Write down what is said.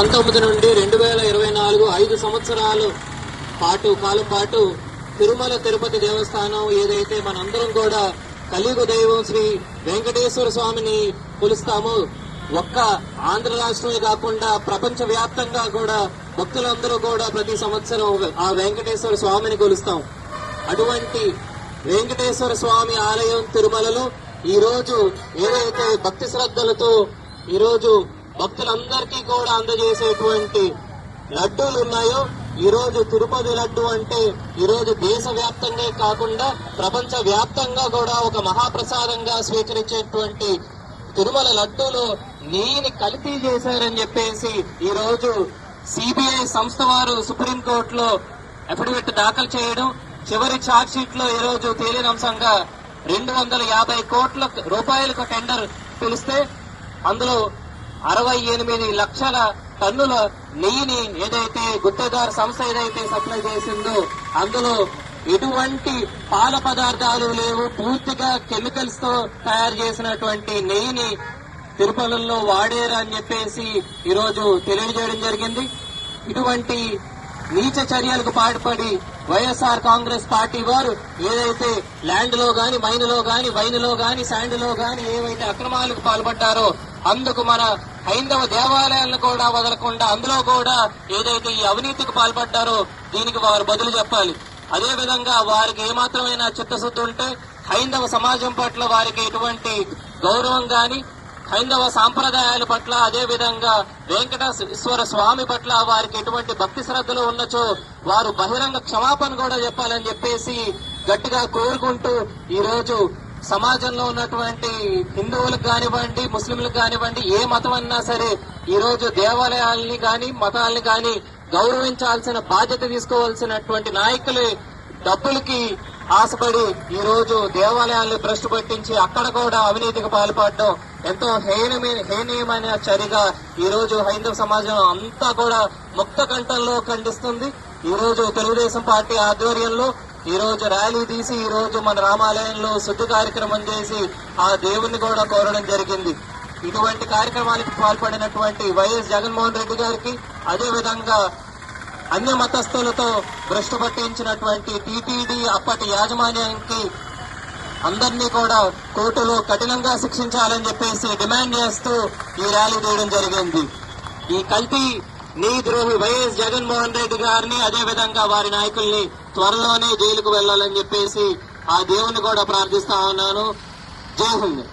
2019 నుండి 2024 5 సంవత్సరాలు కాలం పాటు తిరుమల తిరుపతి దేవస్థానం ఏదైతే మనందరం కూడా కలియుగ దైవం శ్రీ వెంకటేశ్వర స్వామిని కొలుస్తామో, ఒక్క ఆంధ్ర రాష్ట్రమే కాకుండా ప్రపంచ వ్యాప్తంగా కూడా భక్తులందరూ కూడా ప్రతి సంవత్సరం ఆ వెంకటేశ్వర స్వామిని కొలుస్తాం. అటువంటి వెంకటేశ్వర స్వామి ఆలయం తిరుమలలో ఈ రోజు ఏదైతే భక్తి శ్రద్ధలతో ఈ రోజు భక్తులందరికీ కూడా అందజేసేటువంటి లడ్డూలు ఉన్నాయో, ఈ రోజు తిరుపతి లడ్డు అంటే ఈ రోజు దేశవ్యాప్తంగా కాకుండా ప్రపంచ వ్యాప్తంగా కూడా ఒక మహాప్రసాదంగా స్వీకరించేటువంటి తిరుమల లడ్డూలో నెయ్యిని కల్తీ చేశారని చెప్పేసి ఈ రోజు సిబిఐ సంస్థ వారు సుప్రీంకోర్టులో అఫిడవిట్ దాఖలు చేయడం, చివరి ఛార్జ్ షీట్ లో ఈ రోజు తేలినంశంగా 250 కోట్ల రూపాయలకు టెండర్ పిలిస్తే అందులో 68 లక్షల టన్నుల నెయ్యిని ఏదైతే గుత్తేదారు సంస్థ ఏదైతే సప్లై చేసిందో అందులో ఎటువంటి పాల పదార్థాలు లేవు, పూర్తిగా కెమికల్స్ తో తయారు చేసినటువంటి నెయ్యిని తిరుపతిలో వాడారు అని చెప్పేసి ఈ రోజు తెలియజేయడం జరిగింది. ఇటువంటి నీచ చర్యలకు పాటుపడి వైఎస్ఆర్ కాంగ్రెస్ పార్టీ వారు ఏదైతే ల్యాండ్ లో గాని, మైన్ లో గాని, వైన్ లో గాని, శాండ్ లో గాని ఏవైతే అక్రమాలకు పాల్పడ్డారో అందుకు మన హైందవ దేవాలయాలను కూడా వదలకుండా అందులో కూడా ఏదైతే ఈ అవినీతికి పాల్పడ్డారో దీనికి వారు బదులు చెప్పాలి. అదే విధంగా వారికి ఏమాత్రమైనా చిత్తశుద్ధి ఉంటే హైందవ సమాజం పట్ల వారికి ఎటువంటి గౌరవం గాని, హైందవ సాంప్రదాయాల పట్ల, అదే విధంగా వెంకటేశ్వర స్వామి పట్ల వారికి ఎటువంటి భక్తి శ్రద్ధలు ఉన్నచో వారు బహిరంగ క్షమాపణ కూడా చెప్పాలని చెప్పేసి గట్టిగా కోరుకుంటూ ఈ రోజు సమాజంలో ఉన్నటువంటి హిందువులకు కానివ్వండి, ముస్లింలకు కానివ్వండి, ఏ మతం అన్నా సరే ఈ రోజు దేవాలయాల్ని గాని, మతాల్ని గాని గౌరవించాల్సిన బాధ్యత తీసుకోవాల్సినటువంటి నాయకులు డబ్బులకి ఆశపడి ఈ రోజు దేవాలయాల్ని భ్రష్టు పట్టించి అక్కడ కూడా అవినీతికి పాల్పడడం ఎంతో హేనీయమైన చర్యగా ఈ రోజు హైందవ సమాజం అంతా కూడా ముక్త కంఠంలో ఖండిస్తుంది. ఈ రోజు తెలుగుదేశం పార్టీ ఆధ్వర్యంలో ఈ రోజు ర్యాలీ తీసి ఈ రోజు మన రామాలయంలో శుద్ధి కార్యక్రమం చేసి ఆ దేవుణ్ణి కూడా కోరడం జరిగింది. ఇటువంటి కార్యక్రమానికి పాల్పడినటువంటి వైఎస్ జగన్మోహన్ రెడ్డి గారికి, అదే విధంగా అన్య మతస్థులతో భ్రష్టు పట్టించినటువంటి టీటీడీ అప్పటి యాజమాన్యానికి అందరినీ కూడా కోర్టులో కఠినంగా శిక్షించాలని చెప్పేసి డిమాండ్ చేస్తూ ఈ ర్యాలీ తీయడం జరిగింది. ఈ కల్తీ ద్రోహి వైఎస్ జగన్మోహన్ రెడ్డి గారిని, అదే విధంగా వారి నాయకుల్ని త్వరలోనే జైలుకు వెళ్లాలని చెప్పేసి ఆ దేవుని కూడా ప్రార్థిస్తా ఉన్నాను. జై హింద్.